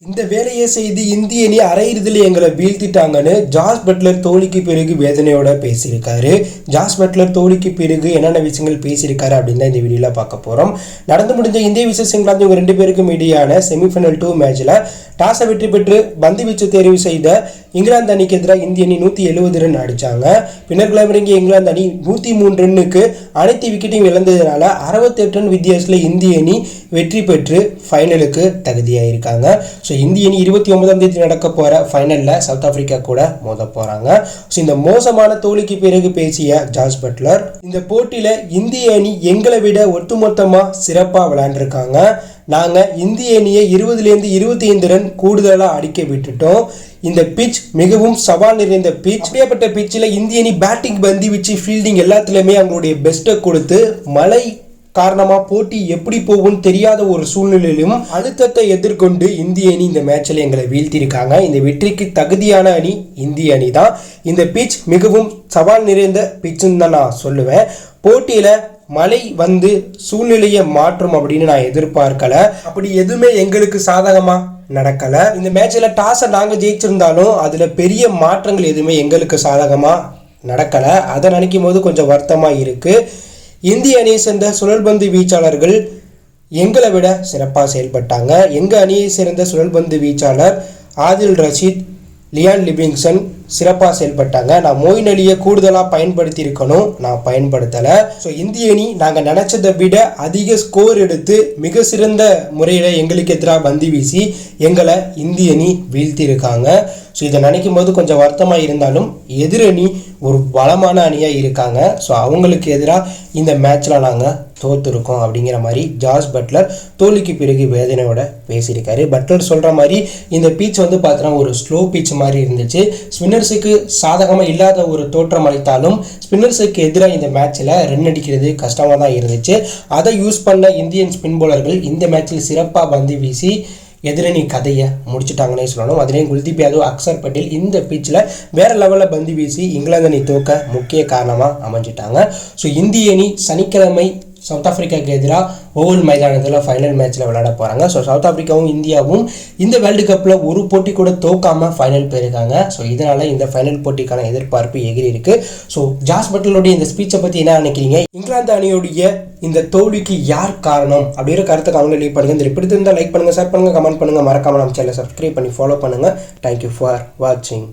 இந்த வேலையை செய்து இந்திய அணி அரையிறுதியில் எங்களை வீழ்த்திட்டாங்கன்னு ஜாஸ் பட்லர் தோல்விக்கு பிறகு வேதனையோட பேசியிருக்காரு. ஜாஸ் பட்லர் தோல்விக்கு பிறகு என்னென்ன விஷயங்கள் பேசியிருக்காரு அப்படின்னு தான் இந்த வீடியோவில் பார்க்க போகிறோம். நடந்து முடிஞ்ச இந்திய விசஸ் இங்கிலாந்து இவங்க ரெண்டு பேருக்கும் இடையான செமிஃபைனல் 2 மேட்ச்சில் டாஸை வெற்றி பெற்று பந்து வீச்சு தேர்வு செய்த இங்கிலாந்து அணிக்கு எதிராக இந்திய அணி 170 ரன் அடித்தாங்க. பின்னர் கிளம்பிறங்கிய இங்கிலாந்து அணி 103 ரன்னுக்கு அனைத்து விக்கெட்டையும் இழந்ததுனால 68 ரன் வித்தியாசத்தில் இந்திய அணி வெற்றி பெற்று ஃபைனலுக்கு தகுதியாயிருக்காங்க. ஸோ இந்திய அணி 29ஆம் தேதி நடக்க போகிற ஃபைனலில் சவுத் ஆப்பிரிக்கா கூட மோத போகிறாங்க. ஸோ இந்த மோசமான தோல்விக்கு பிறகு பேசிய ஜாஸ் பட்லர், இந்த போட்டியில் இந்திய அணி எங்களை விட ஒட்டுமொத்தமாக சிறப்பாக விளையாண்டுருக்காங்க. நாங்கள் இந்திய அணியை 20லேருந்து 25 ரன் கூடுதலாக அடிக்க விட்டுட்டோம். இந்த பிட்ச் மிகவும் சவால் நிறைந்த பிட்ச். அப்படியேப்பட்ட பிட்சில் இந்திய அணி பேட்டிங், பந்து வீச்சு, ஃபீல்டிங் எல்லாத்துலேயுமே அவங்களுடைய பெஸ்ட்டை கொடுத்து மழை காரணமாக போட்டி எப்படி போகும்னு தெரியாத ஒரு சூழ்நிலையிலும் அழுத்தத்தை எதிர்கொண்டு இந்திய அணி இந்த மேட்சில் எங்களை வீழ்த்தியிருக்காங்க. இந்த வெற்றிக்கு தகுதியான அணி இந்திய அணி தான். இந்த பிட்ச் மிகவும் சவால் நிறைந்த பிட்சுன்னு தான் நான் சொல்லுவேன். போட்டியில் மழை வந்து சூழ்நிலையை மாற்றும் அப்படின்னு நான் எதிர்பார்க்கல. அப்படி எதுவுமே எங்களுக்கு சாதகமாக நடக்கலை. இந்த மேட்சில் டாஸை நாங்கள் ஜெயிச்சிருந்தாலும் அதில் பெரிய மாற்றங்கள் எதுவுமே எங்களுக்கு சாதகமாக நடக்கலை. அதை நினைக்கும் போது கொஞ்சம் வருத்தமாக இருக்குது. இந்திய அணியை சேர்ந்த சுழல்பந்து வீச்சாளர்கள் எங்களை விட சிறப்பாக செயல்பட்டாங்க. எங்கள் அணியை சேர்ந்த சுழல்பந்து வீச்சாளர் ஆதில் ரஷீத், லியான் லிவிங்ஸ்டன் சிறப்பாக செயல்பட்டாங்க. நான் மொயின் அலியை கூடுதலாக பயன்படுத்தி இருக்கணும், நான் பயன்படுத்தலை. ஸோ இந்திய அணி நாங்கள் நினச்சதை விட அதிக ஸ்கோர் எடுத்து மிக சிறந்த முறையில் எங்களுக்கு எதிராக பந்து வீசி எங்களை இந்திய அணி வீழ்த்தியிருக்காங்க. ஸோ இதை நினைக்கும் போது கொஞ்சம் வருத்தமாக இருந்தாலும் எதிரணி ஒரு பலமான அணியாக இருக்காங்க. ஸோ அவங்களுக்கு எதிராக இந்த மேட்ச்சில் நாங்கள் தோற்றுருக்கோம் அப்படிங்கிற மாதிரி ஜாஸ் பட்லர் தோல்விக்கு பிறகு வேதனையோட பேசியிருக்காரு. பட்லர் சொல்கிற மாதிரி இந்த பீச் வந்து பார்த்தோன்னா ஒரு ஸ்லோ பீச் மாதிரி இருந்துச்சு. ஸ்பின்னர்ஸுக்கு சாதகமாக இல்லாத ஒரு தோற்றம் அளித்தாலும் ஸ்பின்னர்ஸுக்கு எதிராக இந்த மேட்ச்சில் ரன் அடிக்கிறது கஷ்டமாக தான் இருந்துச்சு. அதை யூஸ் பண்ண இந்தியன் ஸ்பின் பவுலர்கள் இந்த மேட்ச்சில் சிறப்பாக பந்து வீசி எதிரணி கதையை முடிச்சுட்டாங்கன்னே சொல்லணும். அதுலேயும் குல்தீப் யாதவ், அக்சர் பட்டேல் இந்த பிச்சில் வேறு லெவலில் பந்து வீசி இங்கிலாந்து அணி தோக்க முக்கிய காரணமாக அமைஞ்சிட்டாங்க. ஸோ இந்திய அணி சனிக்கிழமை சவுத் ஆப்பிரிக்காவுக்கு எதிராக ஓவல் மைதானத்தில் ஃபைனல் மேட்ச்சில் விளையாட போகிறாங்க. ஸோ சவுத் ஆப்பிரிக்காவும் இந்தியாவும் இந்த வேர்ல்டு கப்பில் ஒரு போட்டி கூட தோக்காமல் ஃபைனல் போயிருக்காங்க. ஸோ இதனால் இந்த ஃபைனல் போட்டிக்கான எதிர்பார்ப்பு எகிரி இருக்குது. ஸோ ஜாஸ் பட்லருடைய இந்த ஸ்பீச்சை பற்றி என்ன நினைக்கிறீங்க? இங்கிலாந்து அணியுடைய இந்த தோல்விக்கு யார் காரணம் அப்படிங்கிற கருத்தை கமெண்ட்ல லீவ் பண்ணுங்கள். இந்த பிடித்திருந்தால் லைக் பண்ணுங்கள், ஷேர் பண்ணுங்கள், கமெண்ட் பண்ணுங்கள், மறக்காமல் நம்ம சேனலை சப்ஸ்கிரைப் பண்ணி ஃபாலோ பண்ணுங்கள். தேங்க்யூ ஃபார் வாட்சிங்.